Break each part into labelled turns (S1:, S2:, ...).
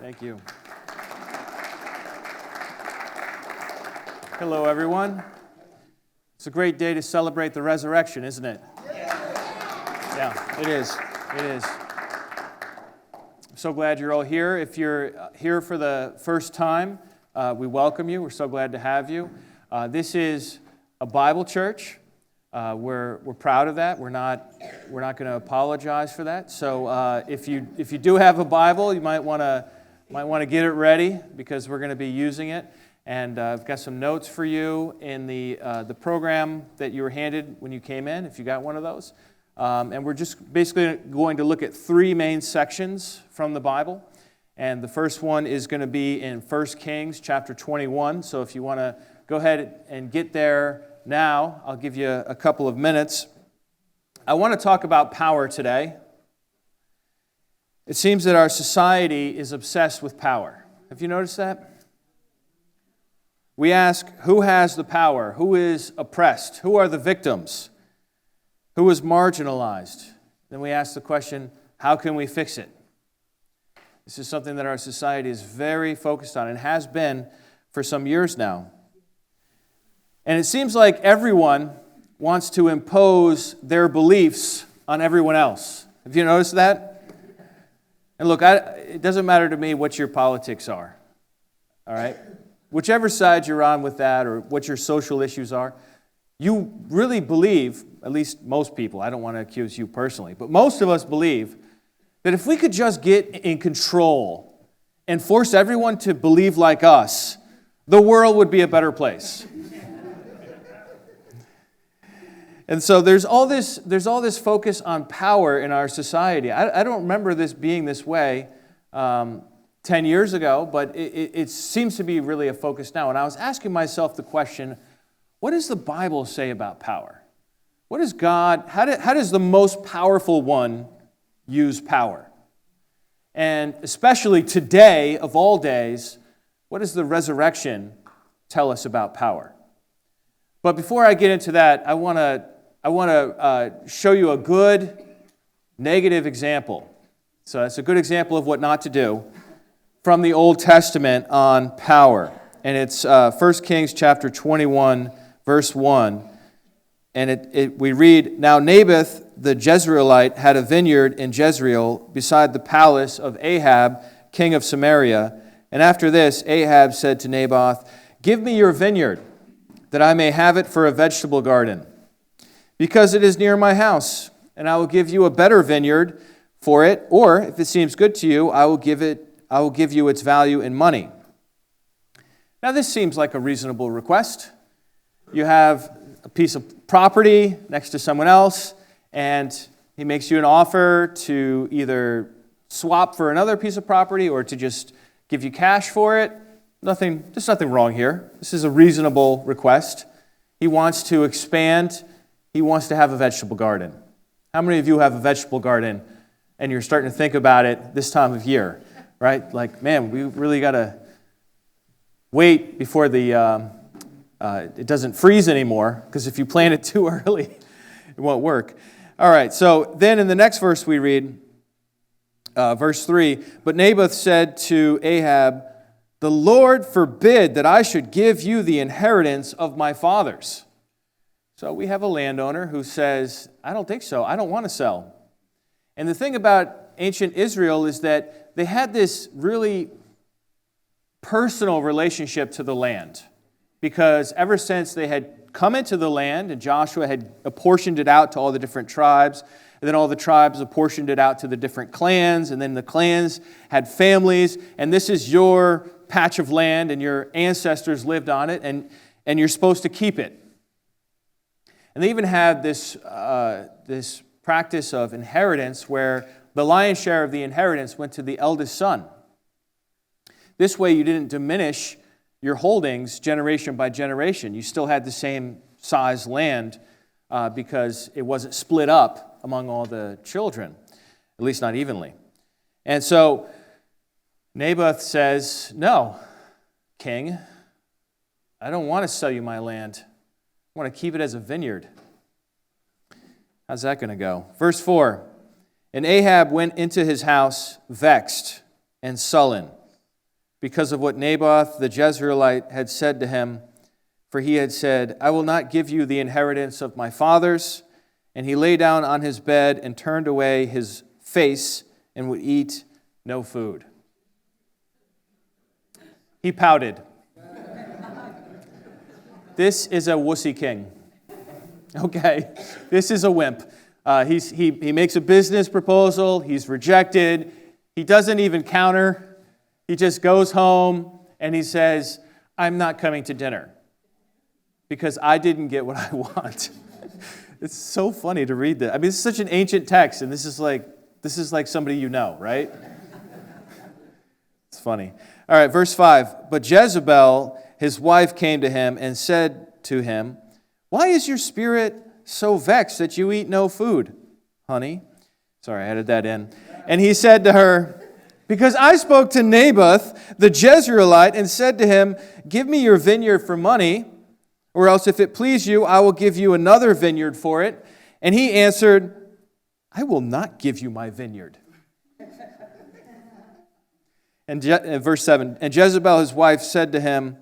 S1: Thank you. Hello, everyone. It's a great day to celebrate the resurrection, isn't it? Yeah, it is. It is. I'm so glad you're all here. If you're here for the first time, we welcome you. We're so glad to have you. This is a Bible church. We're proud of that. We're not going to apologize for that. So if you do have a Bible, you might want to get it ready because we're going to be using it. And I've got some notes for you in the program that you were handed when you came in, if you got one of those. And we're just basically going to look at three main sections from the Bible. And the first one is going to be in 1 Kings chapter 21. So if you want to go ahead and get there now, I'll give you a couple of minutes. I want to talk about power today. It seems that our society is obsessed with power. Have you noticed that? We ask, who has the power? Who is oppressed? Who are the victims? Who is marginalized? Then we ask the question, how can we fix it? This is something that our society is very focused on and has been for some years now. And it seems like everyone wants to impose their beliefs on everyone else. Have you noticed that? And look, it doesn't matter to me what your politics are, all right? Whichever side you're on with that or what your social issues are, you really believe, at least most people, I don't want to accuse you personally, but most of us believe that if we could just get in control and force everyone to believe like us, the world would be a better place. And so there's all this focus on power in our society. I don't remember this being this way 10 years ago, but it seems to be really a focus now. And I was asking myself the question, what does the Bible say about power? What is God, how does the most powerful one use power? And especially today, of all days, what does the resurrection tell us about power? But before I get into that, I want to show you a good negative example. So it's a good example of what not to do from the Old Testament on power. And it's 1 Kings chapter 21, verse 1. And we read, "Now Naboth the Jezreelite had a vineyard in Jezreel beside the palace of Ahab, king of Samaria. And after this, Ahab said to Naboth, 'Give me your vineyard, that I may have it for a vegetable garden, because it is near my house, and I will give you a better vineyard for it, or if it seems good to you, I will give you its value in money.'" Now this seems like a reasonable request. You have a piece of property next to someone else, and he makes you an offer to either swap for another piece of property or to just give you cash for it. There's nothing wrong here. This is a reasonable request. He wants to expand. He wants to have a vegetable garden. How many of you have a vegetable garden and you're starting to think about it this time of year, right? Like, man, we really got to wait before it doesn't freeze anymore, because if you plant it too early, it won't work. All right, so then in the next verse we read, verse 3, "But Naboth said to Ahab, 'The Lord forbid that I should give you the inheritance of my fathers.'" So we have a landowner who says, "I don't think so. I don't want to sell." And the thing about ancient Israel is that they had this really personal relationship to the land, because ever since they had come into the land and Joshua had apportioned it out to all the different tribes, and then all the tribes apportioned it out to the different clans, and then the clans had families, and this is your patch of land, and your ancestors lived on it, and you're supposed to keep it. And they even had this practice of inheritance where the lion's share of the inheritance went to the eldest son. This way you didn't diminish your holdings generation by generation. You still had the same size land because it wasn't split up among all the children, at least not evenly. And so Naboth says, "No, king, I don't want to sell you my land. I want to keep it as a vineyard." How's that going to go? Verse 4, "And Ahab went into his house vexed and sullen, because of what Naboth the Jezreelite had said to him, for he had said, I will not give you the inheritance of my fathers. And he lay down on his bed and turned away his face and would eat no food. He pouted. This is a wussy king. Okay, this is a wimp. He makes a business proposal. He's rejected. He doesn't even counter. He just goes home and he says, I'm not coming to dinner because I didn't get what I want. It's so funny to read that. I mean, it's such an ancient text, and this is like somebody you know, right? It's funny. All right, verse 5. But Jezebel, his wife, came to him and said to him, why is your spirit so vexed that you eat no food, honey? Sorry, I added that in. And he said to her, because I spoke to Naboth the Jezreelite and said to him, give me your vineyard for money, or else if it please you, I will give you another vineyard for it. And he answered, I will not give you my vineyard. And verse 7, and Jezebel his wife said to him,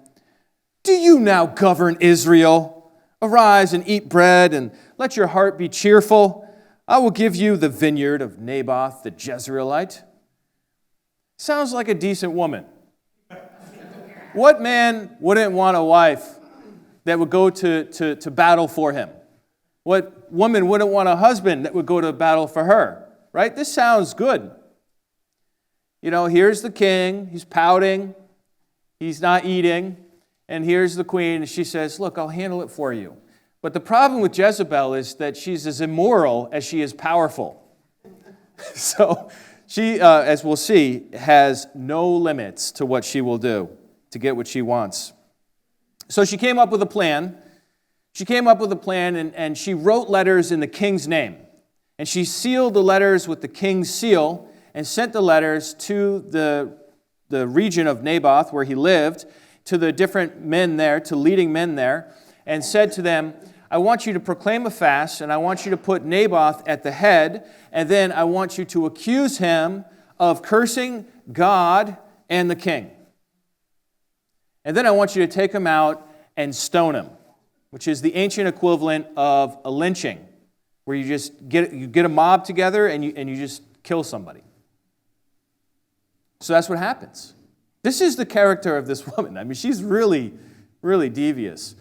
S1: do you now govern Israel? Arise and eat bread, and let your heart be cheerful. I will give you the vineyard of Naboth the Jezreelite. Sounds like a decent woman. What man wouldn't want a wife that would go to battle for him? What woman wouldn't want a husband that would go to battle for her? Right? This sounds good. You know, here's the king. He's pouting. He's not eating. And here's the queen, and she says, look, I'll handle it for you. But the problem with Jezebel is that she's as immoral as she is powerful. So she, as we'll see, has no limits to what she will do to get what she wants. So she came up with a plan. And she wrote letters in the king's name. And she sealed the letters with the king's seal and sent the letters to the region of Naboth where he lived, to the different men there, to leading men there, and said to them, I want you to proclaim a fast, and I want you to put Naboth at the head, and then I want you to accuse him of cursing God and the king. And then I want you to take him out and stone him, which is the ancient equivalent of a lynching, where you just get a mob together and you just kill somebody. So that's what happens. This is the character of this woman. I mean, she's really, really devious.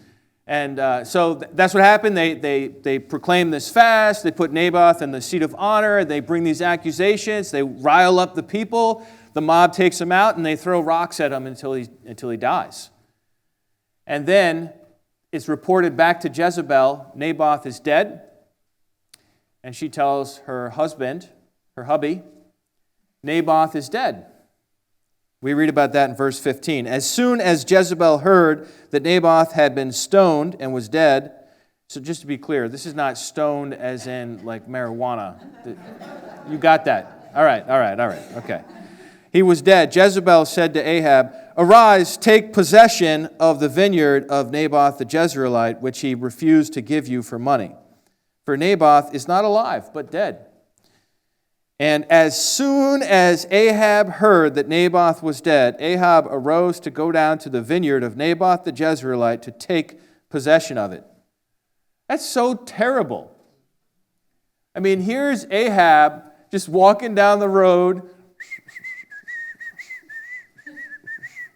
S1: And so that's what happened. They proclaim this fast. They put Naboth in the seat of honor. They bring these accusations. They rile up the people. The mob takes him out, and they throw rocks at him until he dies. And then it's reported back to Jezebel, Naboth is dead. And she tells her husband, her hubby, Naboth is dead. We read about that in verse 15. As soon as Jezebel heard that Naboth had been stoned and was dead, so just to be clear, this is not stoned as in like marijuana. You got that? All right, okay. He was dead. Jezebel said to Ahab, arise, take possession of the vineyard of Naboth the Jezreelite, which he refused to give you for money. For Naboth is not alive, but dead. And as soon as Ahab heard that Naboth was dead, Ahab arose to go down to the vineyard of Naboth the Jezreelite to take possession of it. That's so terrible. I mean, here's Ahab just walking down the road.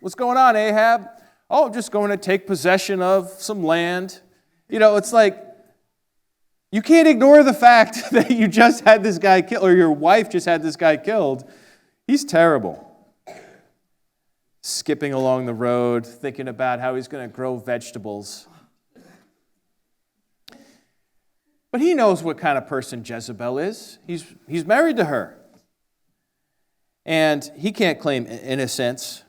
S1: What's going on, Ahab? Oh, I'm just going to take possession of some land. You know, it's like, you can't ignore the fact that you just had this guy killed, or your wife just had this guy killed. He's terrible. Skipping along the road, thinking about how he's going to grow vegetables. But he knows what kind of person Jezebel is. He's married to her. And he can't claim innocence.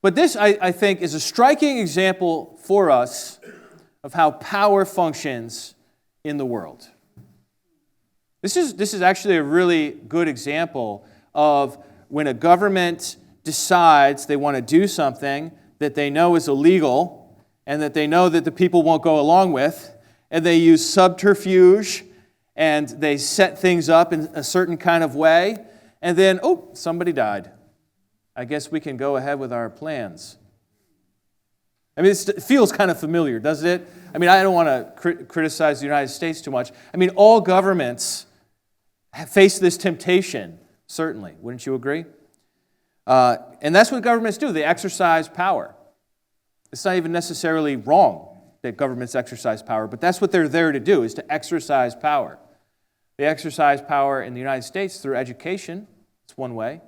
S1: But this, I think, is a striking example for us of how power functions in the world. This is actually a really good example of when a government decides they want to do something that they know is illegal and that they know that the people won't go along with, and they use subterfuge and they set things up in a certain kind of way, and then, somebody died. I guess we can go ahead with our plans. I mean, it feels kind of familiar, doesn't it? I mean, I don't want to criticize the United States too much. I mean, all governments have faced this temptation, certainly. Wouldn't you agree? And that's what governments do. They exercise power. It's not even necessarily wrong that governments exercise power, but that's what they're there to do, is to exercise power. They exercise power in the United States through education. It's one way.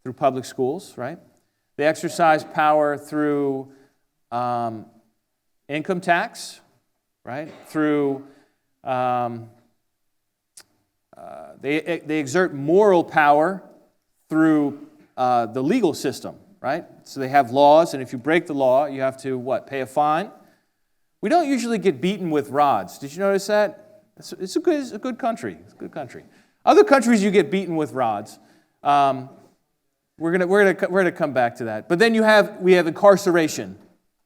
S1: Through public schools, right? They exercise power through income tax, right? Through, they exert moral power through the legal system, right? So they have laws, and if you break the law, you have to, what, pay a fine? We don't usually get beaten with rods. Did you notice that? It's a good country. It's a good country. Other countries, you get beaten with rods. We're gonna come back to that. But then we have incarceration,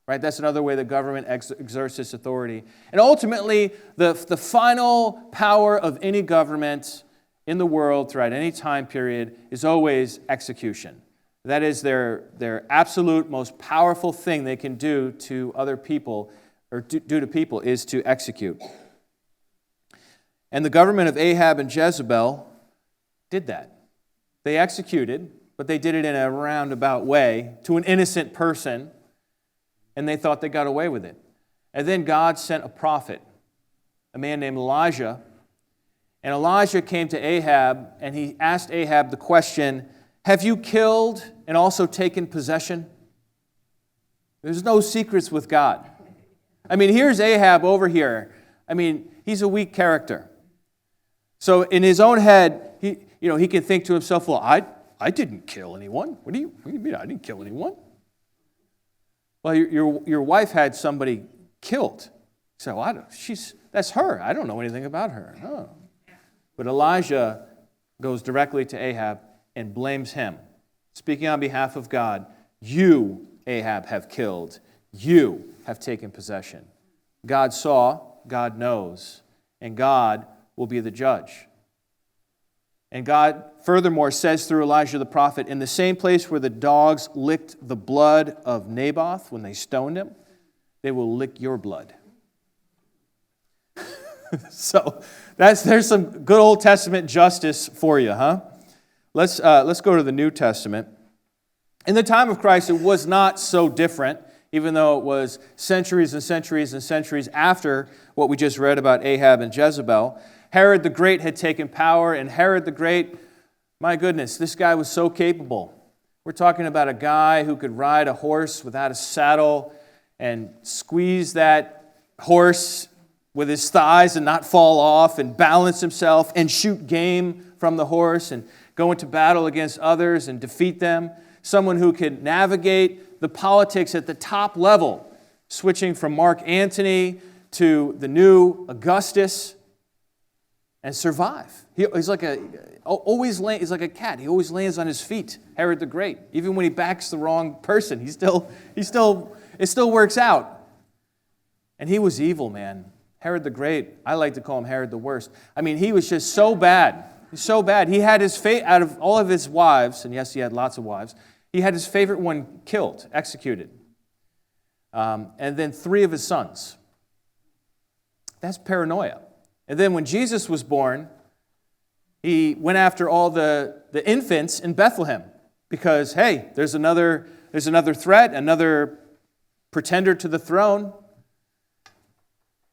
S1: right? That's another way the government exerts its authority. And ultimately, the final power of any government in the world throughout any time period is always execution. That is their absolute most powerful thing they can do to other people, or do to people, is to execute. And the government of Ahab and Jezebel did that. They executed, but they did it in a roundabout way to an innocent person, and they thought they got away with it. And then God sent a prophet, a man named Elijah, and Elijah came to Ahab, and he asked Ahab the question, have you killed and also taken possession? There's no secrets with God. I mean, here's Ahab over here. I mean, he's a weak character. So in his own head, he can think to himself, well, I didn't kill anyone. What do you mean I didn't kill anyone? Well, your wife had somebody killed. So that's her. I don't know anything about her. Oh. But Elijah goes directly to Ahab and blames him. Speaking on behalf of God, you, Ahab, have killed. You have taken possession. God saw, God knows, and God will be the judge. And God, furthermore, says through Elijah the prophet, in the same place where the dogs licked the blood of Naboth when they stoned him, they will lick your blood. So there's some good Old Testament justice for you, huh? Let's go to the New Testament. In the time of Christ, it was not so different, even though it was centuries and centuries and centuries after what we just read about Ahab and Jezebel. Herod the Great had taken power, and Herod the Great, my goodness, this guy was so capable. We're talking about a guy who could ride a horse without a saddle and squeeze that horse with his thighs and not fall off, and balance himself and shoot game from the horse and go into battle against others and defeat them. Someone who could navigate the politics at the top level, switching from Mark Antony to the new Augustus, and survive. He's like he's like a cat. He always lands on his feet. Herod the Great. Even when he backs the wrong person, it still works out. And he was evil, man. Herod the Great. I like to call him Herod the Worst. I mean, he was just so bad. He's so bad. He had his out of all of his wives, and yes, he had lots of wives. He had his favorite one killed, executed, and then 3 of his sons. That's paranoia. And then when Jesus was born, he went after all the infants in Bethlehem because, hey, there's another threat, another pretender to the throne.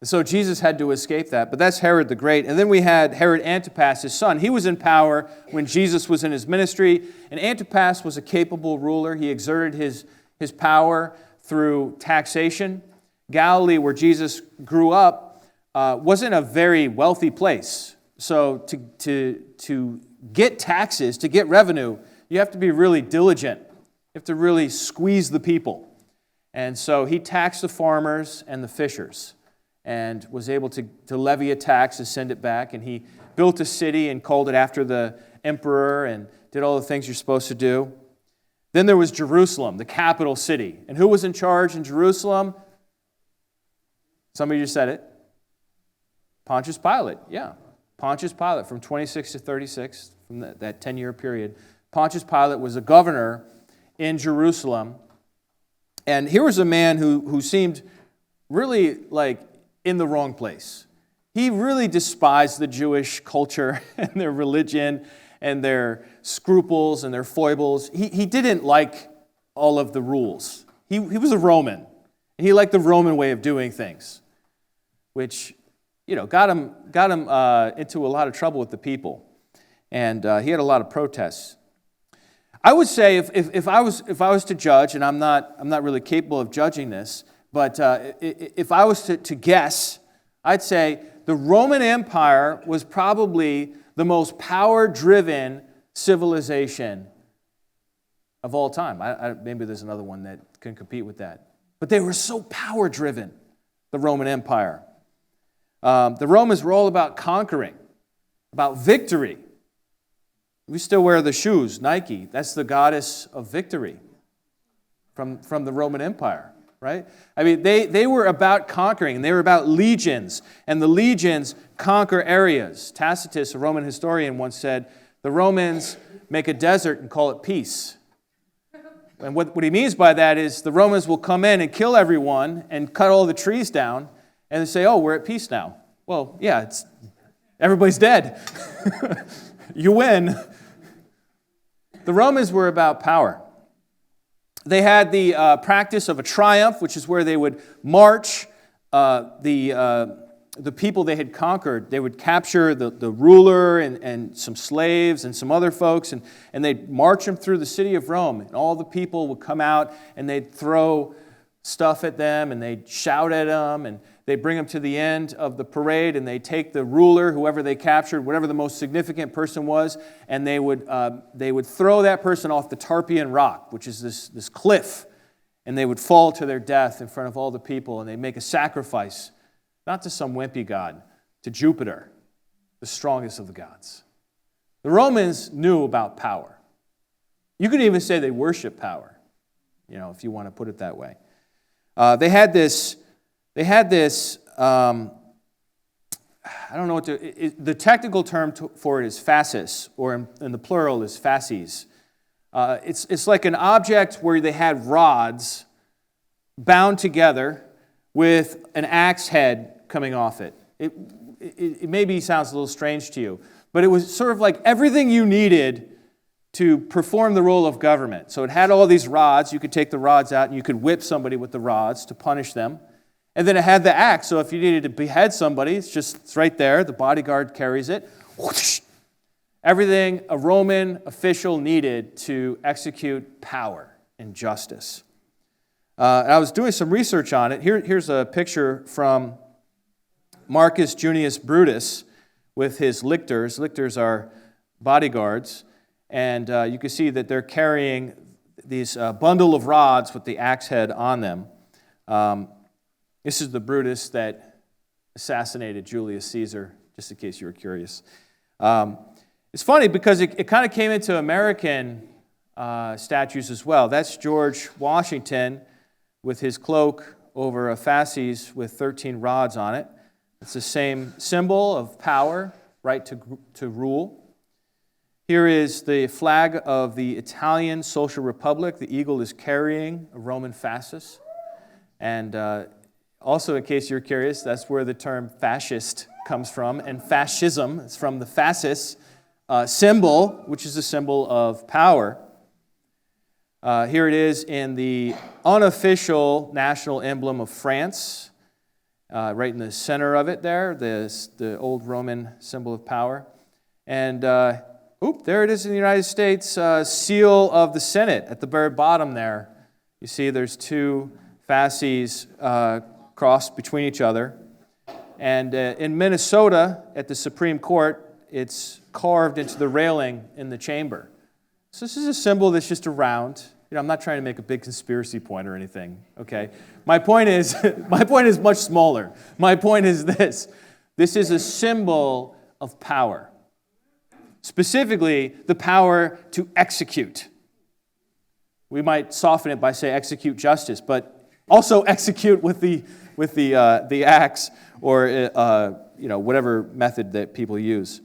S1: So Jesus had to escape that. But that's Herod the Great. And then we had Herod Antipas, his son. He was in power when Jesus was in his ministry. And Antipas was a capable ruler. He exerted his power through taxation. Galilee, where Jesus grew up, wasn't a very wealthy place. So to get taxes, to get revenue, you have to be really diligent. You have to really squeeze the people. And so he taxed the farmers and the fishers, and was able to levy a tax and send it back. And he built a city and called it after the emperor and did all the things you're supposed to do. Then there was Jerusalem, the capital city. And who was in charge in Jerusalem? Somebody just said it. Pontius Pilate, yeah. Pontius Pilate from 26 to 36, from that 10-year period. Pontius Pilate was a governor in Jerusalem. And here was a man who seemed really like in the wrong place. He really despised the Jewish culture and their religion and their scruples and their foibles. He didn't like all of the rules. He was a Roman, and he liked the Roman way of doing things, which got him into a lot of trouble with the people, and he had a lot of protests. I would say if I was to judge, and I'm not really capable of judging this, but if I was to guess, I'd say the Roman Empire was probably the most power-driven civilization of all time. Maybe there's another one that can compete with that. But they were so power-driven, the Roman Empire. The Romans were all about conquering, about victory. We still wear the shoes, Nike. That's the goddess of victory from the Roman Empire, right? I mean, they were about conquering, and they were about legions, and the legions conquer areas. Tacitus, a Roman historian, once said, the Romans make a desert and call it peace. And what he means by that is the Romans will come in and kill everyone and cut all the trees down, and they say, oh, we're at peace now. Well, yeah, everybody's dead. You win. The Romans were about power. They had the practice of a triumph, which is where they would march the people they had conquered. They would capture the ruler and some slaves and some other folks, and they'd march them through the city of Rome. And all the people would come out, and they'd throw stuff at them, and they'd shout at them, and they'd bring them to the end of the parade, and they'd take the ruler, whoever they captured, whatever the most significant person was, and they would throw that person off the Tarpeian Rock, which is this cliff, and they would fall to their death in front of all the people, and they'd make a sacrifice, not to some wimpy god, to Jupiter, the strongest of the gods. The Romans knew about power. You could even say they worshiped power, if you want to put it that way. They had this, I don't know the technical term for it is fasces, or in the plural is fasces. It's like an object where they had rods bound together with an axe head coming off it. It maybe sounds a little strange to you, but it was sort of like everything you needed to perform the role of government. So it had all these rods. You could take the rods out and you could whip somebody with the rods to punish them. And then it had the axe, so if you needed to behead somebody, it's right there. The bodyguard carries it. Whoosh. Everything a Roman official needed to execute power and justice. I was doing some research on it. Here's a picture from Marcus Junius Brutus with his lictors. Lictors are bodyguards. And you can see that they're carrying these bundle of rods with the axe head on them. This is the Brutus that assassinated Julius Caesar, just in case you were curious. It's funny because it kind of came into American statues as well. That's George Washington with his cloak over a fasces with 13 rods on it. It's the same symbol of power, right to rule. Here is the flag of the Italian Social Republic. The eagle is carrying a Roman fasces. And also, in case you're curious, that's where the term fascist comes from. And fascism is from the fasces symbol, which is a symbol of power. Here it is in the unofficial national emblem of France, right in the center of it there, the old Roman symbol of power. And there it is in the United States, seal of the Senate at the very bottom there. You see there's two fasces crossed between each other. And in Minnesota, at the Supreme Court, it's carved into the railing in the chamber. So this is a symbol that's just around. I'm not trying to make a big conspiracy point or anything, okay? My point is much smaller. My point is this. This is a symbol of power. Specifically, the power to execute. We might soften it by saying execute justice, but also execute with the axe or whatever method that people use.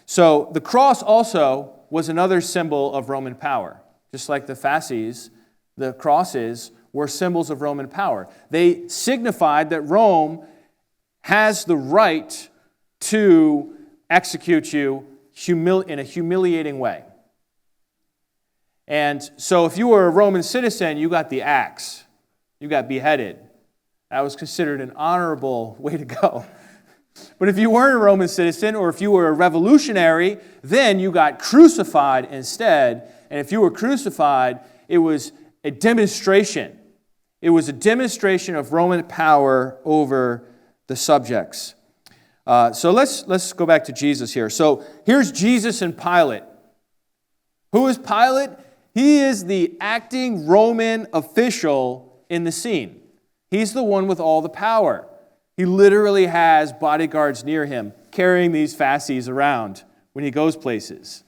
S1: So the cross also was another symbol of Roman power. just like the fasces, the crosses, were symbols of Roman power. They signified that Rome has the right to execute you in a humiliating way. And so if you were a Roman citizen, you got the axe. You got beheaded. That was considered an honorable way to go. But if you weren't a Roman citizen, or if you were a revolutionary, then you got crucified instead. And if you were crucified, it was a demonstration. It was a demonstration of Roman power over the subjects. So let's go back to Jesus here. So here's Jesus and Pilate. Who is Pilate? He is the acting Roman official in the scene. He's the one with all the power. He literally has bodyguards near him carrying these fasces around when he goes places.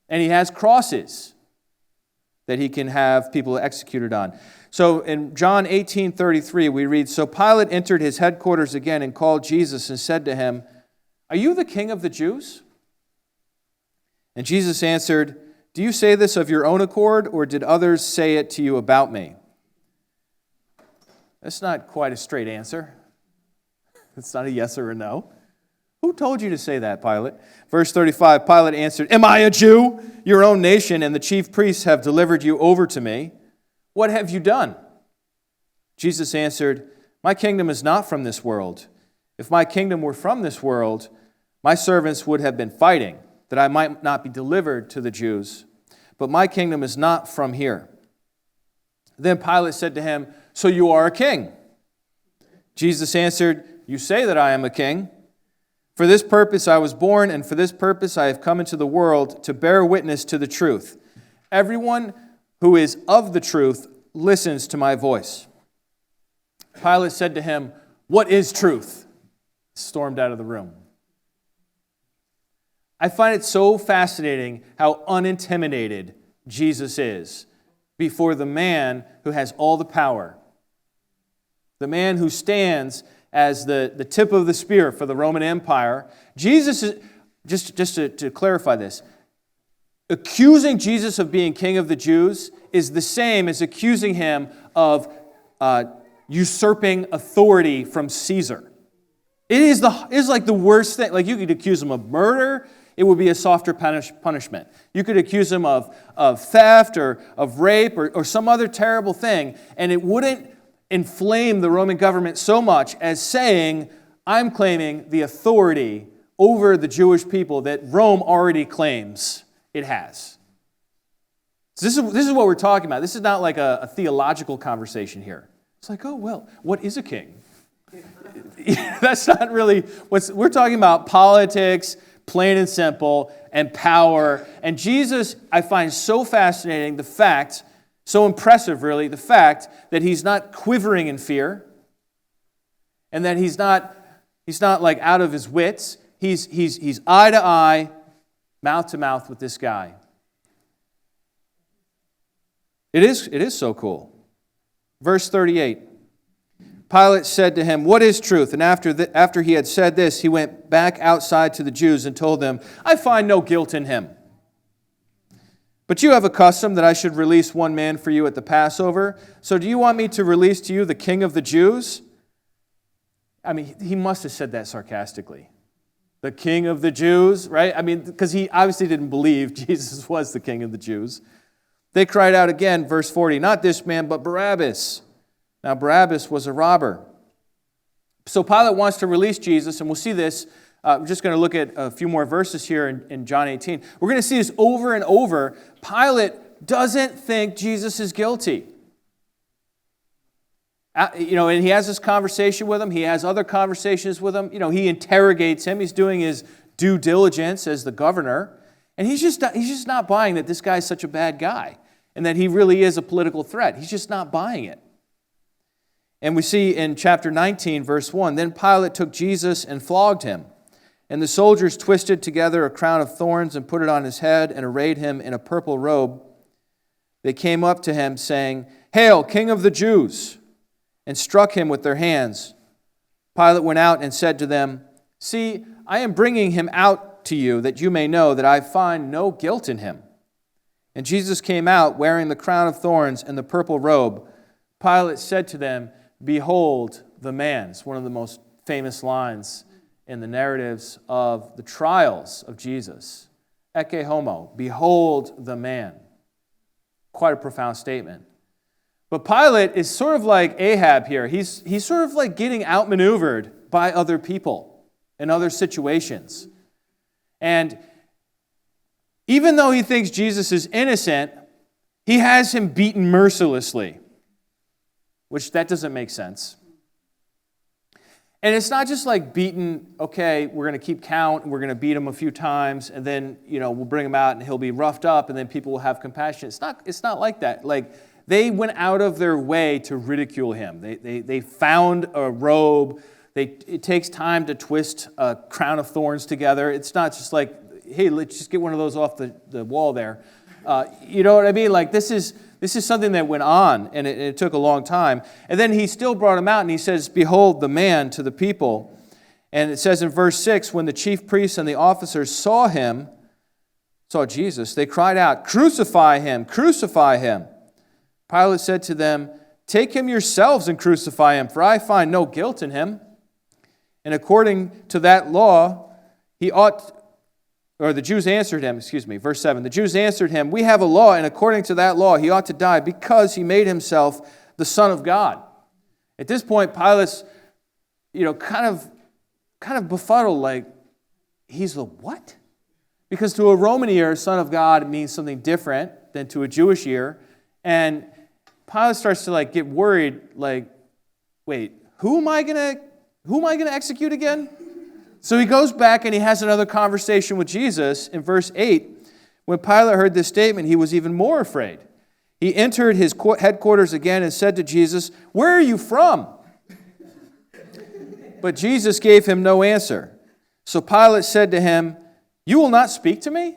S1: And he has crosses that he can have people executed on. So in John 18:33 we read, "So Pilate entered his headquarters again and called Jesus and said to him, 'Are you the king of the Jews?' And Jesus answered, 'Do you say this of your own accord, or did others say it to you about me?'" That's not quite a straight answer. It's not a yes or a no. "Who told you to say that, Pilate?" Verse 35, Pilate answered, "Am I a Jew? Your own nation and the chief priests have delivered you over to me. What have you done?" Jesus answered, "My kingdom is not from this world. If my kingdom were from this world, my servants would have been fighting, that I might not be delivered to the Jews. But my kingdom is not from here." Then Pilate said to him, "So you are a king?" Jesus answered, "You say that I am a king. For this purpose I was born, and for this purpose I have come into the world, to bear witness to the truth. Everyone who is of the truth listens to my voice." Pilate said to him, "What is truth?" Stormed out of the room. I find it so fascinating how unintimidated Jesus is before the man who has all the power. The man who stands as the tip of the spear for the Roman Empire. Jesus is, just to clarify this, accusing Jesus of being king of the Jews is the same as accusing him of usurping authority from Caesar. It is like the worst thing. Like, you could accuse him of murder. It would be a softer punishment. You could accuse him of theft or of rape or some other terrible thing, and it wouldn't inflame the Roman government so much as saying, "I'm claiming the authority over the Jewish people that Rome already claims it has." So this is what we're talking about. This is not like a theological conversation here. It's like, oh, well, what is a king? That's not really we're talking about politics, plain and simple, and power. And Jesus, I find so fascinating so impressive really, the fact that he's not quivering in fear, and that he's not like out of his wits. He's eye to eye, mouth to mouth with this guy. It is so cool. Verse 38. Pilate said to him, "What is truth?" And after he had said this, he went back outside to the Jews and told them, "I find no guilt in him. But you have a custom that I should release one man for you at the Passover. So do you want me to release to you the king of the Jews?" I mean, he must have said that sarcastically. The king of the Jews, right? I mean, because he obviously didn't believe Jesus was the king of the Jews. They cried out again, verse 40, "Not this man, but Barabbas." Now Barabbas was a robber. So Pilate wants to release Jesus, and we'll see this. We're just going to look at a few more verses here in John 18. We're going to see this over and over. Pilate doesn't think Jesus is guilty. And he has this conversation with him. He has other conversations with him. He interrogates him. He's doing his due diligence as the governor. And he's just not buying that this guy's such a bad guy and that he really is a political threat. He's just not buying it. And we see in chapter 19, verse 1, "Then Pilate took Jesus and flogged him. And the soldiers twisted together a crown of thorns and put it on his head and arrayed him in a purple robe. They came up to him, saying, 'Hail, King of the Jews!' and struck him with their hands. Pilate went out and said to them, 'See, I am bringing him out to you, that you may know that I find no guilt in him.' And Jesus came out wearing the crown of thorns and the purple robe. Pilate said to them, "Behold the man." It's one of the most famous lines in the narratives of the trials of Jesus. Ecce homo, behold the man. Quite a profound statement. But Pilate is sort of like Ahab here. He's sort of like getting outmaneuvered by other people in other situations. And even though he thinks Jesus is innocent, he has him beaten mercilessly, which that doesn't make sense. And it's not just like beaten, okay, we're going to keep count, and we're going to beat him a few times, and then, we'll bring him out, and he'll be roughed up, and then people will have compassion. It's not like that. Like, they went out of their way to ridicule him. They found a robe. It takes time to twist a crown of thorns together. It's not just like, hey, let's just get one of those off the wall there. You know what I mean? Like, this is something that went on, and it took a long time. And then he still brought him out, and he says, "Behold the man," to the people. And it says in verse 6, when the chief priests and the officers saw Jesus, they cried out, "Crucify him! Crucify him!" Pilate said to them, "Take him yourselves and crucify him, for I find no guilt in him. And according to that law, the Jews answered him, verse 7, the Jews answered him, "We have a law, and according to that law, he ought to die because he made himself the Son of God." At this point, Pilate's, kind of befuddled, like, he's the what? Because to a Roman ear, Son of God means something different than to a Jewish ear. And Pilate starts to get worried, like, wait, who am I gonna execute again? So he goes back and he has another conversation with Jesus in verse 8. When Pilate heard this statement, he was even more afraid. He entered his headquarters again and said to Jesus, "Where are you from?" But Jesus gave him no answer. So Pilate said to him, "You will not speak to me?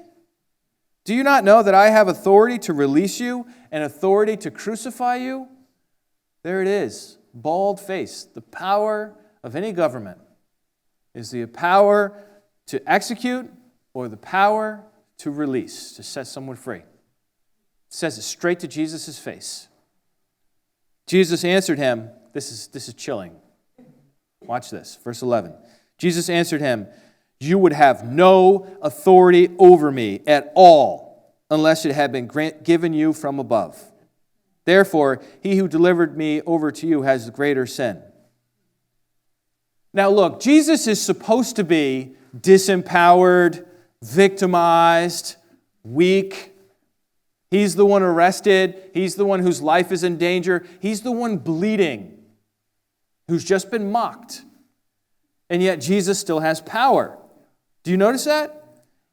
S1: Do you not know that I have authority to release you and authority to crucify you?" There it is, bald face. The power of any government is the power to execute or the power to release, to set someone free. It says it straight to Jesus' face. Jesus answered him, this is chilling. Watch this, verse 11. Jesus answered him, "You would have no authority over me at all unless it had been given you from above. Therefore, he who delivered me over to you has the greater sin." Now look, Jesus is supposed to be disempowered, victimized, weak. He's the one arrested. He's the one whose life is in danger. He's the one bleeding, who's just been mocked. And yet Jesus still has power. Do you notice that?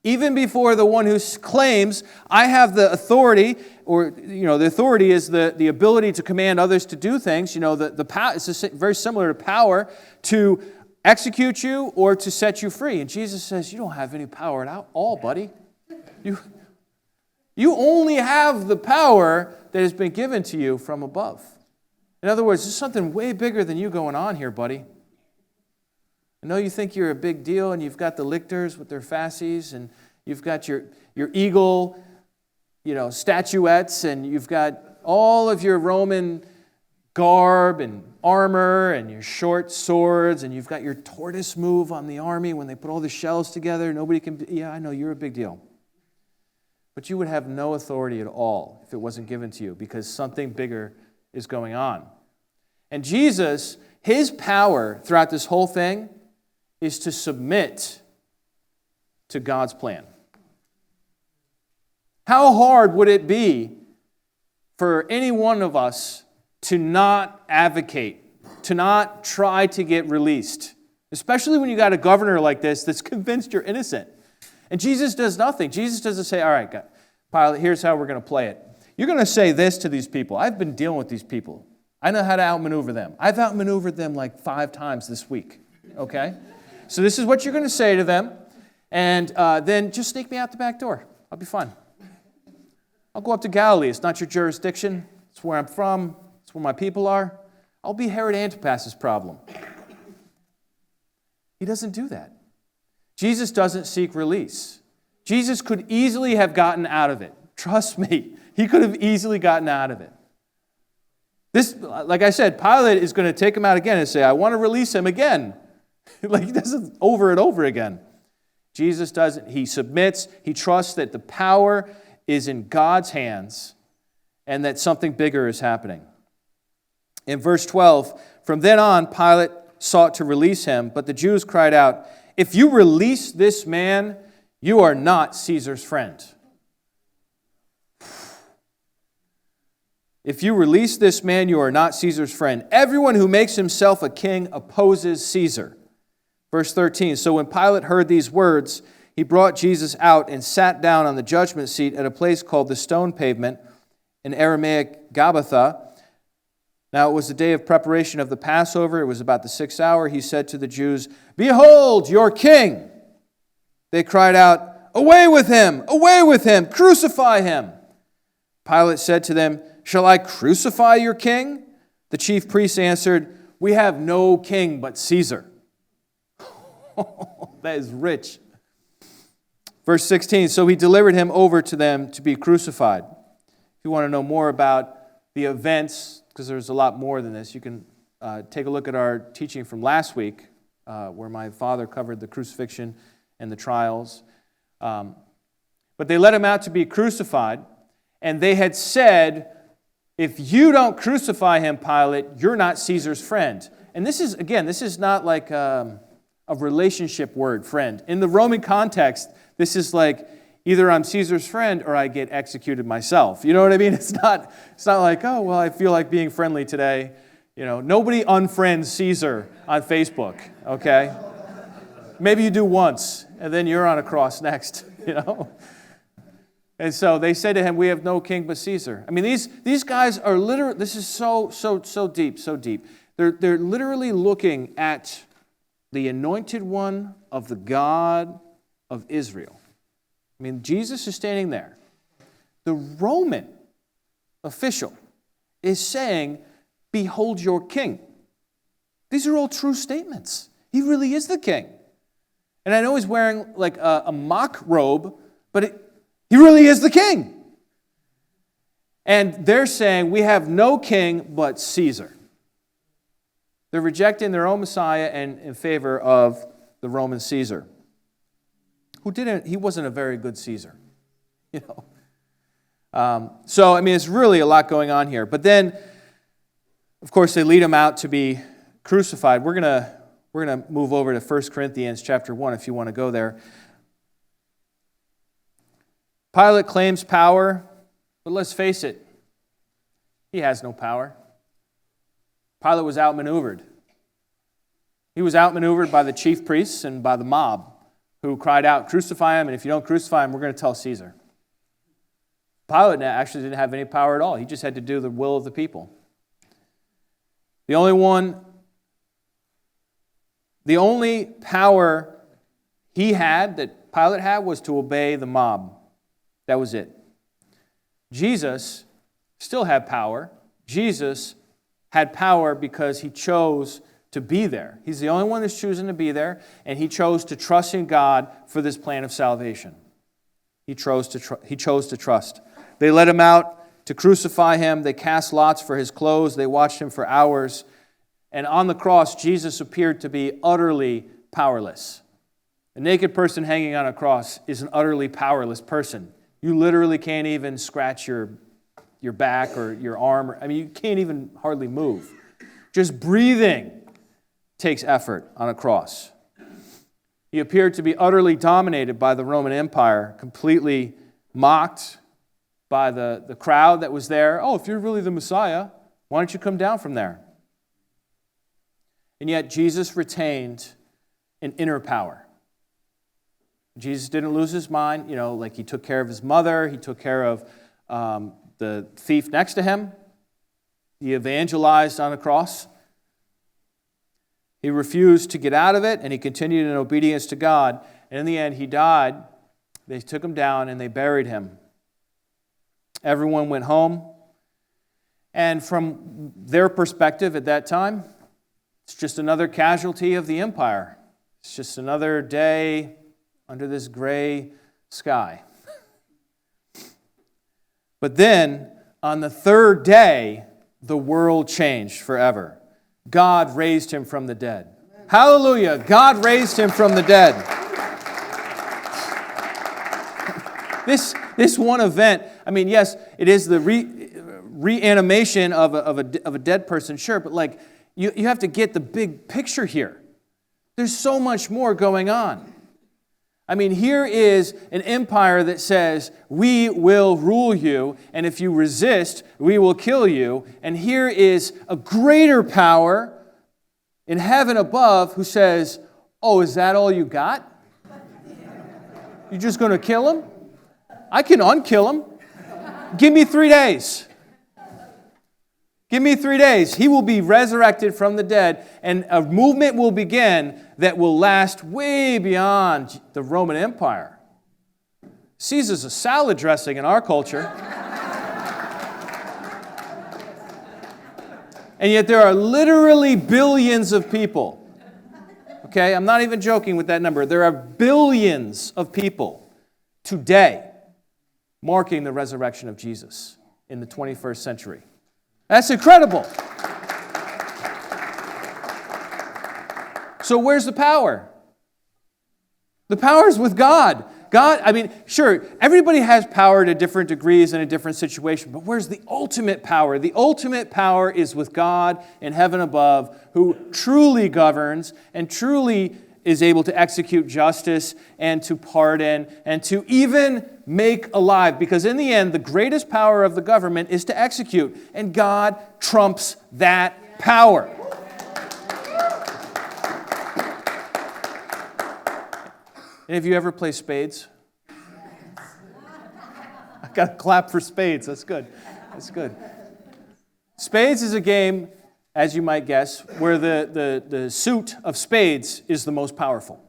S1: Even before the one who claims, "I have the authority," or the authority is the ability to command others to do things. It's very similar to power to execute you or to set you free. And Jesus says, "You don't have any power at all, buddy. You only have the power that has been given to you from above." In other words, there's something way bigger than you going on here, buddy. I know you think you're a big deal, and you've got the lictors with their fasces, and you've got your eagle, statuettes, and you've got all of your Roman garb and armor and your short swords, and you've got your tortoise move on the army when they put all the shells together. Nobody can, I know you're a big deal. But you would have no authority at all if it wasn't given to you, because something bigger is going on. And Jesus, his power throughout this whole thing is to submit to God's plan. How hard would it be for any one of us to not advocate, to not try to get released, especially when you got a governor like this that's convinced you're innocent? And Jesus does nothing. Jesus doesn't say, "All right, Pilate, here's how we're going to play it. You're going to say this to these people. I've been dealing with these people. I know how to outmaneuver them. I've outmaneuvered them like 5 times this week, okay? So this is what you're going to say to them, and then just sneak me out the back door. I'll be fine. I'll go up to Galilee. It's not your jurisdiction. It's where I'm from. It's where my people are. I'll be Herod Antipas's problem." He doesn't do that. Jesus doesn't seek release. Jesus could easily have gotten out of it. Trust me, he could have easily gotten out of it. This, like I said, Pilate is going to take him out again and say, I want to release him again. Like he does it over and over again. Jesus doesn't. He submits. He trusts that the power is in God's hands and that something bigger is happening. In verse 12, from then on, Pilate sought to release him, but the Jews cried out, if you release this man, you are not Caesar's friend. If you release this man, you are not Caesar's friend. Everyone who makes himself a king opposes Caesar. Verse 13, so when Pilate heard these words, he brought Jesus out and sat down on the judgment seat at a place called the Stone Pavement, in Aramaic Gabbatha. Now it was the day of preparation of the Passover. It was about the 6th hour. He said to the Jews, behold, your king! They cried out, away with him! Away with him! Crucify him! Pilate said to them, shall I crucify your king? The chief priests answered, we have no king but Caesar. That is rich. Verse 16, so he delivered him over to them to be crucified. If you want to know more about the events, because there's a lot more than this, you can take a look at our teaching from last week, where my father covered the crucifixion and the trials. But they let him out to be crucified, and they had said, if you don't crucify him, Pilate, you're not Caesar's friend. And this is not like a relationship word, friend. In the Roman context, this is like either I'm Caesar's friend or I get executed myself. You know what I mean? It's not like, oh, well, I feel like being friendly today. You know, nobody unfriends Caesar on Facebook, okay? Maybe you do once, and then you're on a cross next, you know? And so they say to him, we have no king but Caesar. I mean, these guys are literally, this is so deep, so deep. They're literally looking at the anointed one of the God of Israel. I mean, Jesus is standing there. The Roman official is saying, behold your king. These are all true statements. He really is the king. And I know he's wearing like a mock robe, but he really is the king. And they're saying, we have no king but Caesar. They're rejecting their own Messiah and in favor of the Roman Caesar, he wasn't a very good Caesar, you know. So, I mean, it's really a lot going on here. But then, of course, they lead him out to be crucified. We're gonna move over to 1 Corinthians chapter 1 if you want to go there. Pilate claims power, but let's face it, he has no power. Pilate was outmaneuvered. He was outmaneuvered by the chief priests and by the mob who cried out, crucify him, and if you don't crucify him, we're going to tell Caesar. Pilate actually didn't have any power at all. He just had to do the will of the people. The only power he had, that Pilate had, was to obey the mob. That was it. Jesus still had power. Jesus had power because he chose to be there. He's the only one that's choosing to be there, and he chose to trust in God for this plan of salvation. He chose to trust. They let him out to crucify him. They cast lots for his clothes. They watched him for hours. And on the cross, Jesus appeared to be utterly powerless. A naked person hanging on a cross is an utterly powerless person. You literally can't even scratch your back or your arm. I mean, you can't even hardly move. Just breathing takes effort on a cross. He appeared to be utterly dominated by the Roman Empire, completely mocked by the crowd that was there. Oh, if you're really the Messiah, why don't you come down from there? And yet Jesus retained an inner power. Jesus didn't lose his mind. You know, like he took care of his mother. He took care of the thief next to him. He evangelized on a cross. He refused to get out of it, and he continued in obedience to God. And in the end, he died. They took him down, and they buried him. Everyone went home. And from their perspective at that time, it's just another casualty of the empire. It's just another day under this gray sky. But then, on the third day, the world changed forever. God raised him from the dead. Hallelujah! God raised him from the dead. This one event, I mean, yes, it is the reanimation of a dead person, sure, but like you have to get the big picture here. There's so much more going on. I mean, here is an empire that says, we will rule you, and if you resist, we will kill you. And here is a greater power in heaven above who says, oh, is that all you got? You're just going to kill him? I can unkill him. Give me 3 days. Give me 3 days. He will be resurrected from the dead, and a movement will begin that will last way beyond the Roman Empire. Caesar's a salad dressing in our culture. And yet there are literally billions of people. Okay, I'm not even joking with that number. There are billions of people today marking the resurrection of Jesus in the 21st century. That's incredible. So where's the power? The power is with God. God, I mean, sure, everybody has power to different degrees in a different situation, but where's the ultimate power? The ultimate power is with God in heaven above, who truly governs and truly is able to execute justice and to pardon and to even make alive. Because in the end, the greatest power of the government is to execute, and God trumps that power. Any of you ever play spades? I got to clap for spades. That's good. That's good. Spades is a game, as you might guess, where the suit of spades is the most powerful.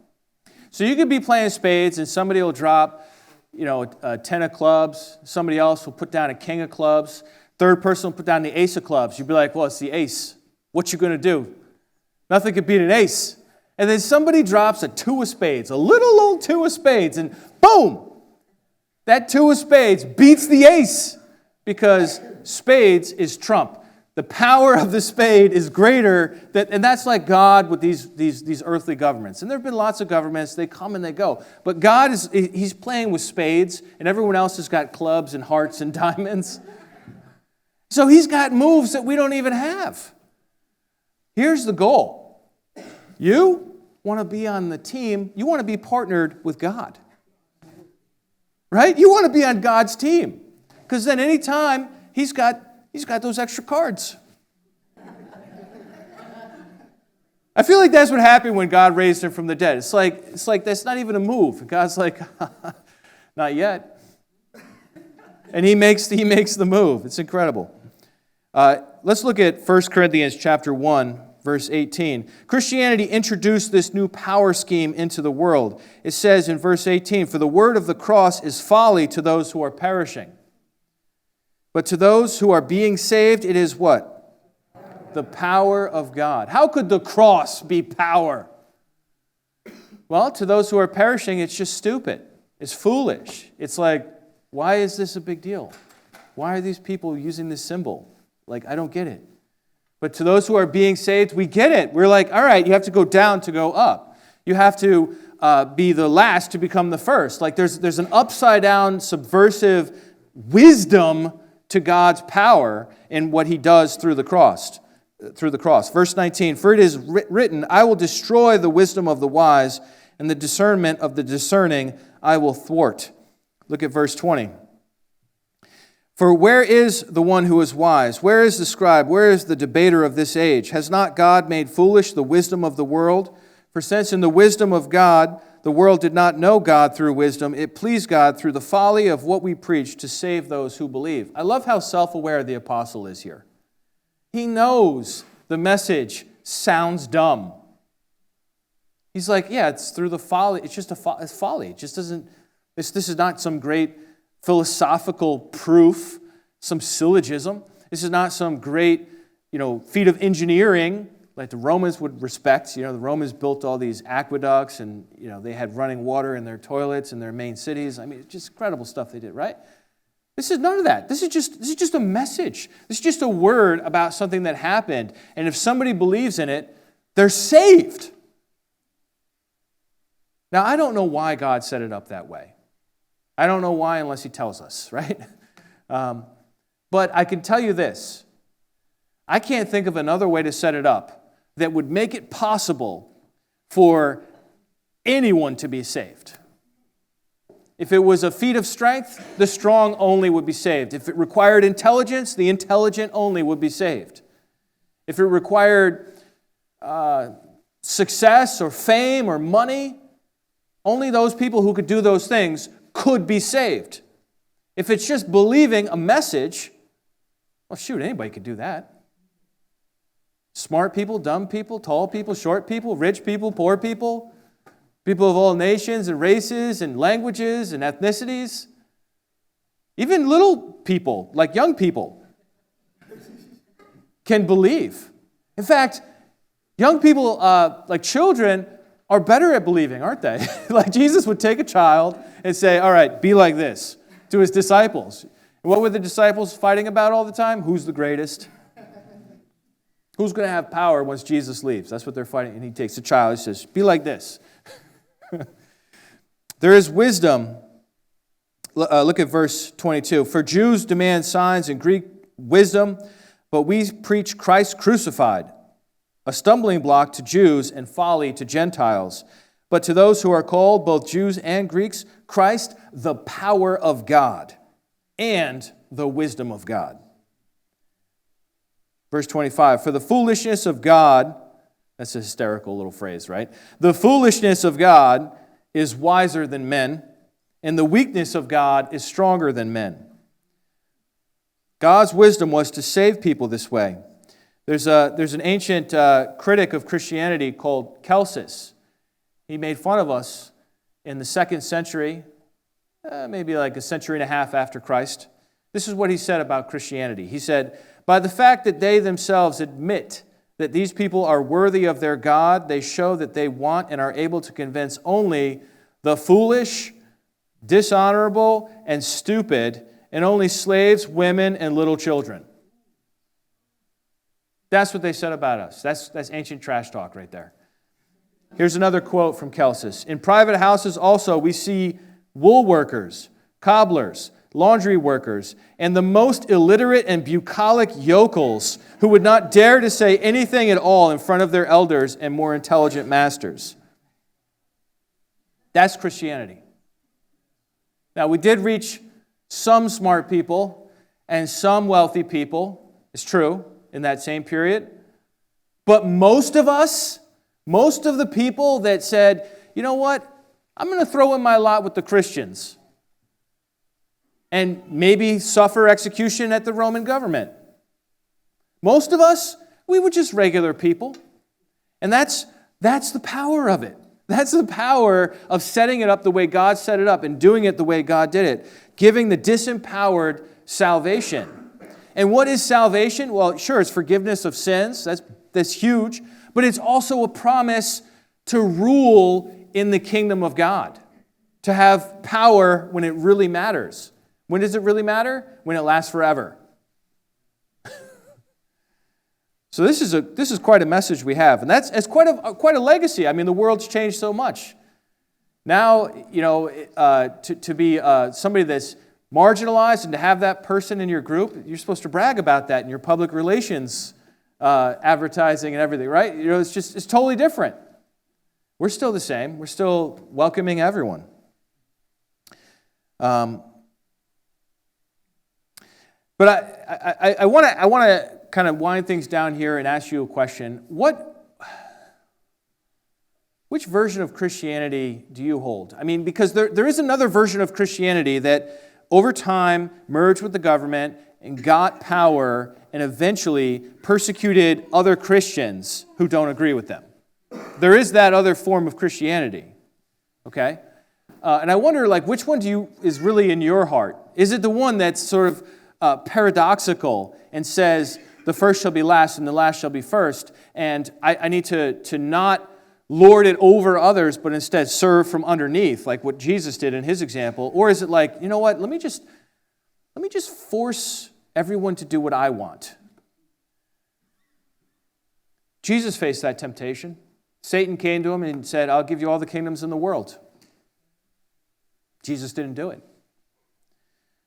S1: So you could be playing spades and somebody will drop, a 10 of clubs. Somebody else will put down a king of clubs. Third person will put down the ace of clubs. You'd be like, well, it's the ace. What you going to do? Nothing could beat an ace. And then somebody drops a two of spades, a little old two of spades, and boom! That two of spades beats the ace because spades is trump. The power of the spade is greater, and that's like God with these earthly governments. And there have been lots of governments, they come and they go. But God, he's playing with spades, and everyone else has got clubs and hearts and diamonds. So he's got moves that we don't even have. Here's the goal. You want to be on the team, you want to be partnered with God. Right? You want to be on God's team. Because then anytime he's got those extra cards. I feel like that's what happened when God raised him from the dead. It's like that's not even a move. God's like, not yet. And he makes the move. It's incredible. Let's look at 1 Corinthians chapter 1. Verse 18. Christianity introduced this new power scheme into the world. It says in verse 18, "For the word of the cross is folly to those who are perishing. But to those who are being saved, it is" what? The power of God. How could the cross be power? Well, to those who are perishing, it's just stupid. It's foolish. It's like, why is this a big deal? Why are these people using this symbol? Like, I don't get it. But to those who are being saved, we get it. We're like, all right, you have to go down to go up. You have to be the last to become the first. Like there's an upside-down, subversive wisdom to God's power in what he does through the cross. Verse 19, "For it is written, I will destroy the wisdom of the wise, and the discernment of the discerning I will thwart." Look at verse 20. "For where is the one who is wise? Where is the scribe? Where is the debater of this age? Has not God made foolish the wisdom of the world? For since in the wisdom of God the world did not know God through wisdom, it pleased God through the folly of what we preach to save those who believe." I love how self-aware the apostle is here. He knows the message sounds dumb. He's like, yeah, it's through the folly. It's just it's folly. It just doesn't. This is not some great philosophical proof, some syllogism. This is not some great, feat of engineering like the Romans would respect. The Romans built all these aqueducts and, they had running water in their toilets in their main cities. I mean, it's just incredible stuff they did, right? This is none of that. This is just a message. This is just a word about something that happened. And if somebody believes in it, they're saved. Now, I don't know why God set it up that way. I don't know why unless He tells us, right? But I can tell you this. I can't think of another way to set it up that would make it possible for anyone to be saved. If it was a feat of strength, the strong only would be saved. If it required intelligence, the intelligent only would be saved. If it required success or fame or money, only those people who could do those things could be saved. If it's just believing a message, well, shoot, anybody could do that. Smart people, dumb people, tall people, short people, rich people, poor people, people of all nations and races and languages and ethnicities, even little people, like young people, can believe. In fact, young people, like children, are better at believing, aren't they? Like Jesus would take a child and say, all right, be like this, to His disciples. And what were the disciples fighting about all the time? Who's the greatest? Who's going to have power once Jesus leaves? That's what they're fighting. And He takes a child and says, be like this. There is wisdom. Look at verse 22. For Jews demand signs and Greek wisdom, but we preach Christ crucified, a stumbling block to Jews and folly to Gentiles. But to those who are called, both Jews and Greeks, Christ, the power of God and the wisdom of God. Verse 25, for the foolishness of God, that's a hysterical little phrase, right? The foolishness of God is wiser than men, and the weakness of God is stronger than men. God's wisdom was to save people this way. There's an ancient critic of Christianity called Celsus. He made fun of us in the 2nd century, maybe like a century and a half after Christ. This is what he said about Christianity. He said, by the fact that they themselves admit that these people are worthy of their God, they show that they want and are able to convince only the foolish, dishonorable, and stupid, and only slaves, women, and little children. That's what they said about us. That's ancient trash talk right there. Here's another quote from Celsus. In private houses also we see wool workers, cobblers, laundry workers, and the most illiterate and bucolic yokels who would not dare to say anything at all in front of their elders and more intelligent masters. That's Christianity. Now, we did reach some smart people and some wealthy people, it's true, in that same period. But most of us, most of the people that said, you know what, I'm going to throw in my lot with the Christians and maybe suffer execution at the Roman government. Most of us, we were just regular people. And that's the power of it. That's the power of setting it up the way God set it up and doing it the way God did it, giving the disempowered salvation. And what is salvation? Well, sure, it's forgiveness of sins. That's huge. But it's also a promise to rule in the kingdom of God, to have power when it really matters. When does it really matter? When it lasts forever. So this is quite a message we have, and it's quite a legacy. I mean, the world's changed so much. Now, to be somebody that's marginalized and to have that person in your group, you're supposed to brag about that in your public relations advertising and everything, right? It's totally different. We're still the same. We're still welcoming everyone. But I want to kind of wind things down here and ask you a question. Which version of Christianity do you hold? I mean, because there is another version of Christianity that over time merged with the government and got power and eventually persecuted other Christians who don't agree with them. There is that other form of Christianity, okay? And I wonder, which one is really in your heart? Is it the one that's sort of paradoxical and says, the first shall be last and the last shall be first, and I need to not lord it over others, but instead serve from underneath, like what Jesus did in his example? Or is it like, you know what, let me just let me just force everyone to do what I want. Jesus faced that temptation. Satan came to him and said, I'll give you all the kingdoms in the world. Jesus didn't do it.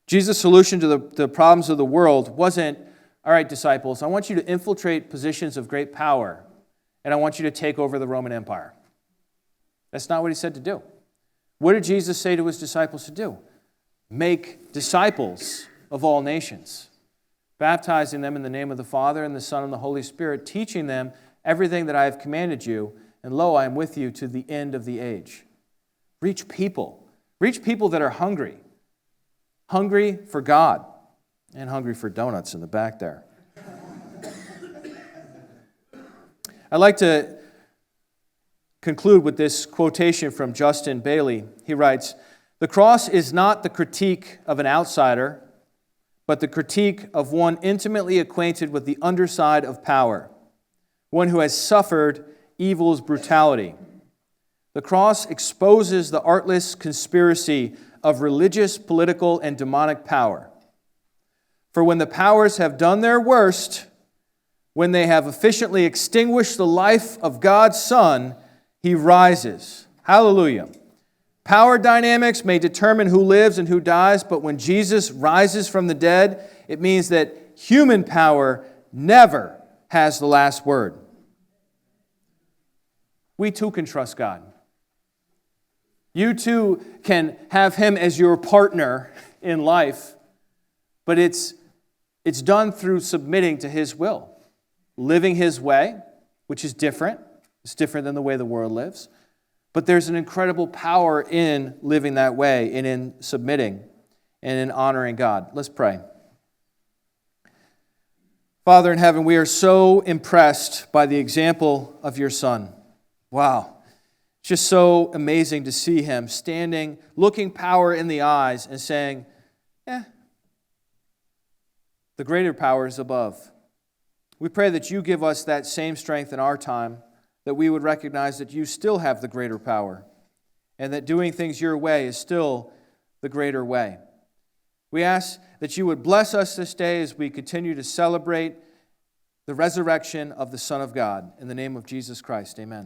S1: Jesus' solution to the problems of the world wasn't, all right, disciples, I want you to infiltrate positions of great power, and I want you to take over the Roman Empire. That's not what he said to do. What did Jesus say to his disciples to do? Make disciples of all nations, baptizing them in the name of the Father and the Son and the Holy Spirit, teaching them everything that I have commanded you, and lo, I am with you to the end of the age. Reach people. Reach people that are hungry. Hungry for God. And hungry for donuts in the back there. I'd like to conclude with this quotation from Justin Bailey. He writes, "The cross is not the critique of an outsider, but the critique of one intimately acquainted with the underside of power, one who has suffered evil's brutality. The cross exposes the artless conspiracy of religious, political, and demonic power. For when the powers have done their worst, when they have efficiently extinguished the life of God's Son, He rises." Hallelujah. Power dynamics may determine who lives and who dies, but when Jesus rises from the dead, it means that human power never has the last word. We too can trust God. You too can have Him as your partner in life, but it's done through submitting to His will, living His way, which is different. It's different than the way the world lives. But there's an incredible power in living that way and in submitting and in honoring God. Let's pray. Father in heaven, we are so impressed by the example of your Son. Wow. It's just so amazing to see Him standing, looking power in the eyes and saying, the greater power is above. We pray that you give us that same strength in our time, that we would recognize that you still have the greater power, and that doing things your way is still the greater way. We ask that you would bless us this day as we continue to celebrate the resurrection of the Son of God. In the name of Jesus Christ, amen.